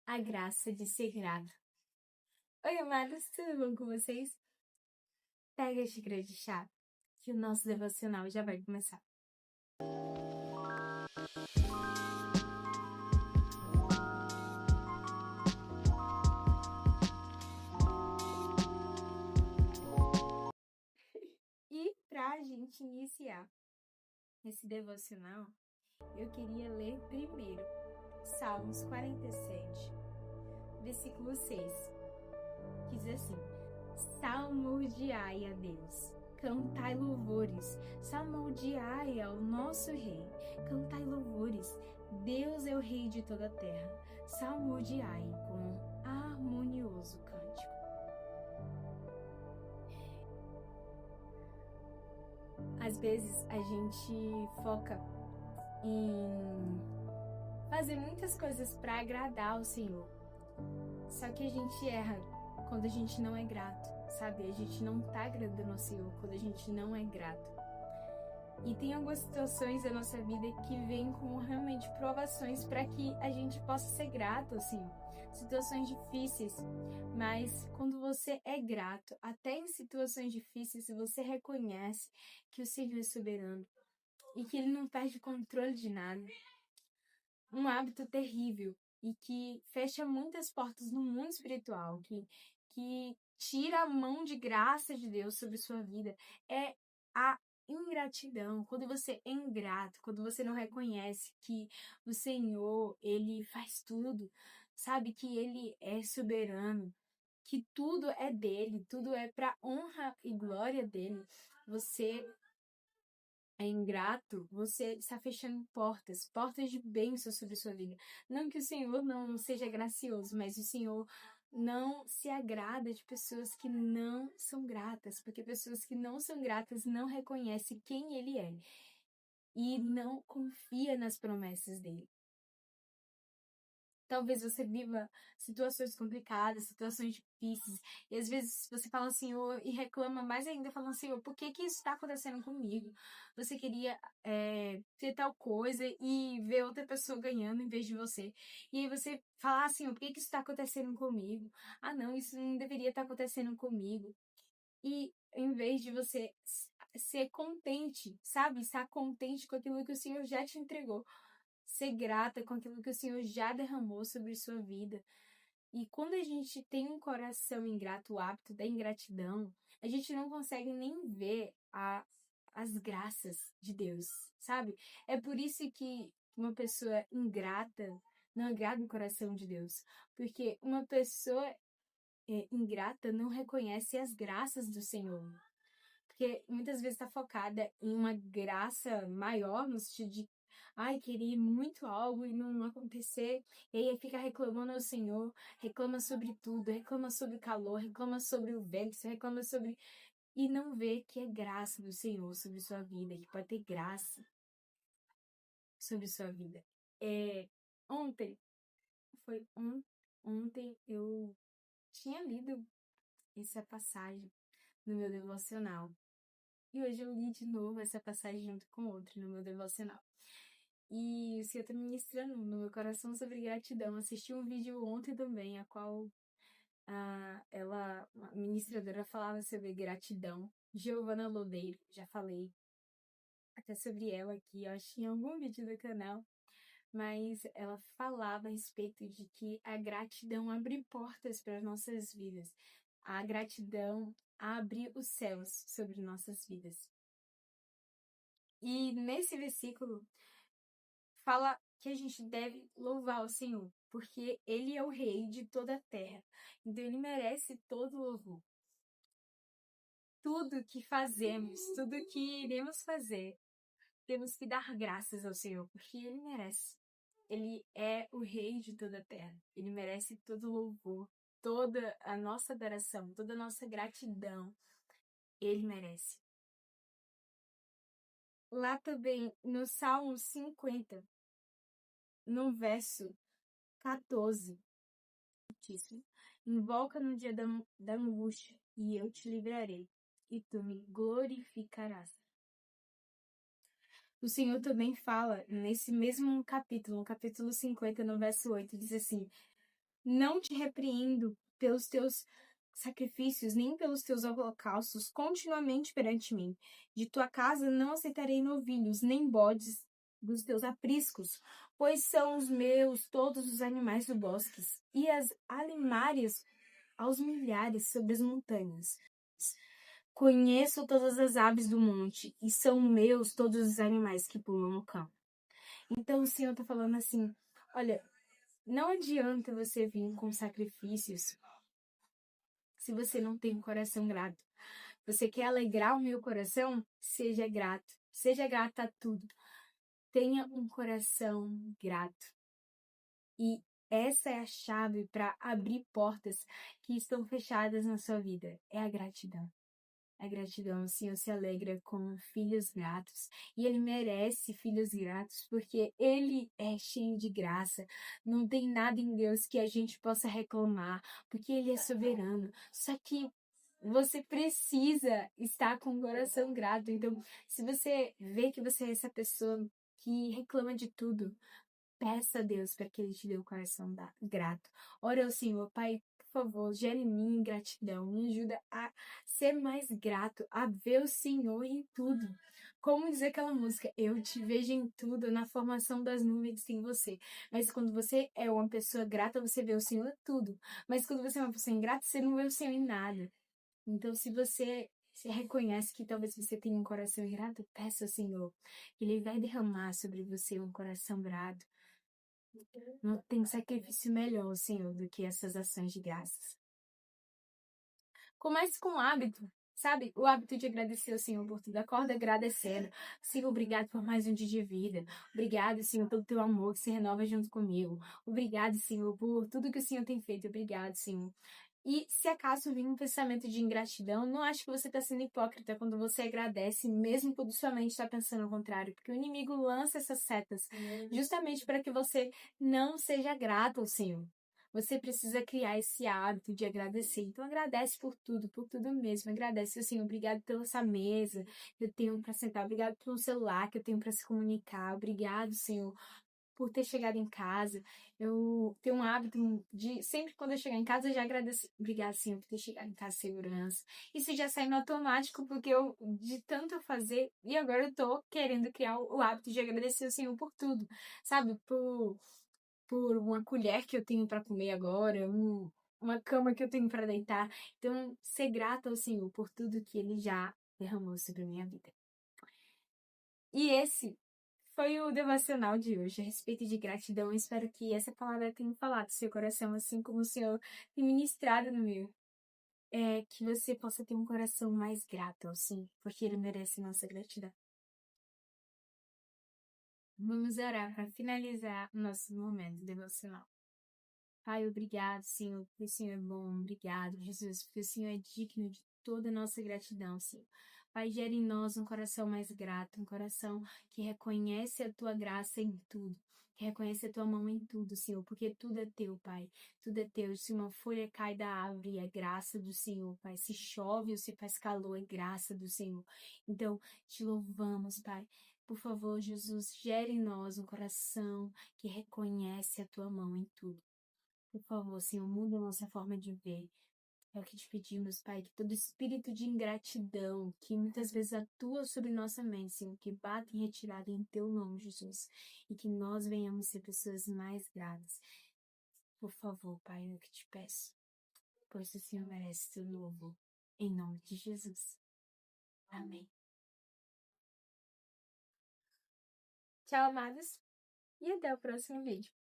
A graça de ser grato. Oi, amados, tudo bom com vocês? Pega a xícara de chá, que o nosso devocional já vai começar. E pra gente iniciar esse devocional, eu queria ler primeiro Salmos 47, versículo 6, que diz assim: Salmodiai a Deus, cantai louvores, salmodiai ao nosso Rei, cantai louvores, Deus é o Rei de toda a terra, salmodiai com harmonioso cântico. Às vezes a gente foca em fazer muitas coisas para agradar ao Senhor, só que a gente erra quando a gente não é grato, sabe? A gente não tá agradando ao Senhor quando a gente não é grato. E tem algumas situações da nossa vida que vêm como realmente provações para que a gente possa ser grato ao Senhor. Situações difíceis, mas quando você é grato, até em situações difíceis, você reconhece que o Senhor é soberano e que Ele não perde o controle de nada. Um hábito terrível e que fecha muitas portas no mundo espiritual, que tira a mão de graça de Deus sobre sua vida, é a ingratidão. Quando você é ingrato, quando você não reconhece que o Senhor, Ele faz tudo, sabe que Ele é soberano, que tudo é dele, tudo é para honra e glória dele, você é ingrato, você está fechando portas de bênção sobre sua vida. Não que o Senhor não seja gracioso, mas o Senhor não se agrada de pessoas que não são gratas, porque pessoas que não são gratas não reconhecem quem Ele é e não confia nas promessas dele. Talvez você viva situações complicadas, situações difíceis, e às vezes você fala Senhor e reclama mais ainda, falando Senhor, por que isso está acontecendo comigo? Você queria ter tal coisa e ver outra pessoa ganhando em vez de você. E aí você fala Senhor, por que isso está acontecendo comigo? Ah não, isso não deveria estar acontecendo comigo. E em vez de você ser contente, sabe? Estar contente com aquilo que o Senhor já te entregou. Ser grata com aquilo que o Senhor já derramou sobre sua vida. E quando a gente tem um coração ingrato, o hábito da ingratidão, a gente não consegue nem ver as graças de Deus, sabe? É por isso que uma pessoa ingrata não agrada o coração de Deus. Porque uma pessoa ingrata não reconhece as graças do Senhor. Porque muitas vezes está focada em uma graça maior, no sentido de ai, querer muito algo e não acontecer, e aí fica reclamando ao Senhor, reclama sobre tudo, reclama sobre o calor, reclama sobre o vento, reclama sobre... E não vê que é graça do Senhor sobre sua vida, que pode ter graça sobre sua vida. Ontem, foi ontem eu tinha lido essa passagem no meu devocional. E hoje eu li de novo essa passagem junto com outra no meu devocional. E o Senhor está ministrando no meu coração sobre gratidão. Assisti um vídeo ontem também, a qual a ministradora falava sobre gratidão. Giovana Lodeiro, já falei até sobre ela aqui, eu acho, em algum vídeo do canal. Mas ela falava a respeito de que a gratidão abre portas para as nossas vidas. A gratidão abre os céus sobre nossas vidas. E nesse versículo fala que a gente deve louvar o Senhor, porque Ele é o Rei de toda a terra. Então Ele merece todo o louvor. Tudo que fazemos, tudo que iremos fazer, temos que dar graças ao Senhor, porque Ele merece. Ele é o Rei de toda a terra. Ele merece todo o louvor, toda a nossa adoração, toda a nossa gratidão. Ele merece. Lá também, no Salmo 50, no verso 14, invoca no dia da angústia, e eu te livrarei, e tu me glorificarás. O Senhor também fala, nesse mesmo capítulo, no capítulo 50, no verso 8, diz assim: não te repreendo pelos teus sacrifícios, nem pelos teus holocaustos continuamente perante mim. De tua casa não aceitarei novilhos, nem bodes dos teus apriscos, pois são os meus todos os animais do bosque, e as alimárias aos milhares sobre as montanhas. Conheço todas as aves do monte, e são meus todos os animais que pulam no campo. Então o Senhor está falando assim, olha, não adianta você vir com sacrifícios se você não tem um coração grato. Você quer alegrar o meu coração? Seja grato. Seja grato a tudo. Tenha um coração grato. E essa é a chave para abrir portas que estão fechadas na sua vida. É a gratidão. A gratidão, o Senhor se alegra com filhos gratos. E Ele merece filhos gratos, porque Ele é cheio de graça. Não tem nada em Deus que a gente possa reclamar, porque Ele é soberano. Só que você precisa estar com o coração grato. Então, se você vê que você é essa pessoa que reclama de tudo, peça a Deus para que Ele te dê o coração grato. Ora ao Senhor, Pai, por favor, gere em mim gratidão. Me ajuda a ser mais grato, a ver o Senhor em tudo. Como dizer aquela música, eu te vejo em tudo, na formação das nuvens em você. Mas quando você é uma pessoa grata, você vê o Senhor em tudo. Mas quando você é uma pessoa ingrata, você não vê o Senhor em nada. Então, se você se reconhece que talvez você tenha um coração ingrato, peça ao Senhor. Ele vai derramar sobre você um coração grato. Não tem sacrifício melhor, Senhor, do que essas ações de graças. Comece com o hábito, sabe? O hábito de agradecer ao Senhor por tudo. Acorda agradecendo. Senhor, obrigado por mais um dia de vida. Obrigado, Senhor, pelo teu amor que se renova junto comigo. Obrigado, Senhor, por tudo que o Senhor tem feito. Obrigado, Senhor. E se acaso vir um pensamento de ingratidão, não acho que você está sendo hipócrita quando você agradece, mesmo quando sua mente está pensando ao contrário, porque o inimigo lança essas setas justamente para que você não seja grato ao Senhor. Você precisa criar esse hábito de agradecer. Então agradece por tudo mesmo. Agradece, Senhor, obrigado pela essa mesa que eu tenho para sentar, obrigado pelo celular que eu tenho para se comunicar, obrigado, Senhor, por ter chegado em casa. Eu tenho um hábito de, sempre quando eu chegar em casa, eu já agradeço. Obrigada, Senhor, por ter chegado em casa em segurança. Isso já sai no automático, porque eu, de tanto fazer, e agora eu tô querendo criar o hábito de agradecer ao Senhor por tudo, sabe? Por uma colher que eu tenho para comer agora, uma cama que eu tenho para deitar. Então, ser grata ao Senhor por tudo que Ele já derramou sobre a minha vida. E esse foi o devocional de hoje a respeito de gratidão. Eu espero que essa palavra tenha falado no seu coração, assim como o Senhor tem ministrado no meu. Que você possa ter um coração mais grato ao Senhor, porque Ele merece nossa gratidão. Vamos orar para finalizar o nosso momento devocional. Pai, obrigado, Senhor, porque o Senhor é bom. Obrigado, Jesus, porque o Senhor é digno de toda a nossa gratidão, Senhor. Pai, gere em nós um coração mais grato, um coração que reconhece a Tua graça em tudo, que reconhece a Tua mão em tudo, Senhor, porque tudo é Teu, Pai. Tudo é Teu. Se uma folha cai da árvore, é graça do Senhor, Pai. Se chove ou se faz calor, é graça do Senhor. Então, te louvamos, Pai. Por favor, Jesus, gere em nós um coração que reconhece a Tua mão em tudo. Por favor, Senhor, muda a nossa forma de ver. É o que te pedimos, Pai, que todo espírito de ingratidão que muitas vezes atua sobre nossa mente, Senhor, que bate em retirada em Teu nome, Jesus, e que nós venhamos ser pessoas mais gratas. Por favor, Pai, é o que te peço, pois o Senhor merece Teu louvor. Em nome de Jesus. Amém. Tchau, amados, e até o próximo vídeo.